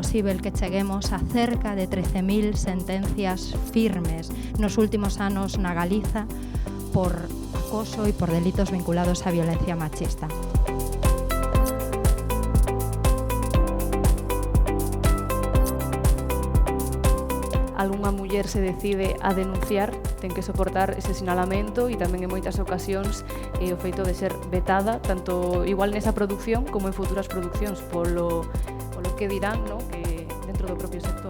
posíbel que cheguemos a cerca de 13.000 sentencias firmes nos últimos anos na Galiza por acoso e por delitos vinculados á violencia machista. Algunha muller se decide a denunciar, ten que soportar ese sinalamento e tamén en moitas ocasións o feito de ser vetada, tanto igual nesa produción como en futuras producións, polo que dirán, ¿no?, que dentro do propio sector.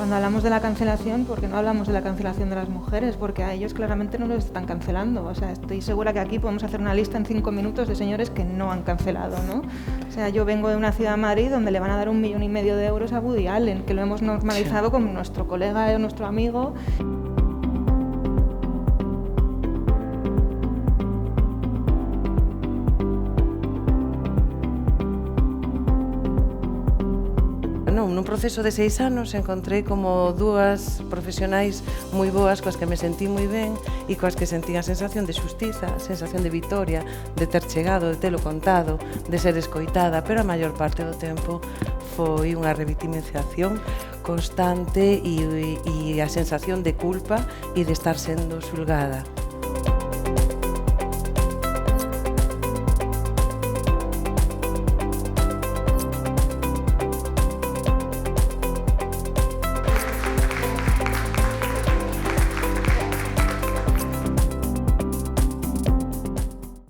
Cuando hablamos de la cancelación, ¿por qué no hablamos de la cancelación de las mujeres? Porque a ellos claramente no los están cancelando. O sea, estoy segura que aquí podemos hacer una lista en 5 minutos de señores que no han cancelado, ¿no? O sea, yo vengo de una ciudad de Madrid donde le van a dar 1,5 millones de euros a Woody Allen, que lo hemos normalizado con nuestro colega o nuestro amigo. Nun proceso de 6 anos encontrei como 2 profesionais moi boas coas que me sentí moi ben e coas que sentí a sensación de xustiza, a sensación de vitoria, de ter chegado, de telo contado, de ser escoitada, pero a maior parte do tempo foi unha revictimización constante e a sensación de culpa e de estar sendo xulgada.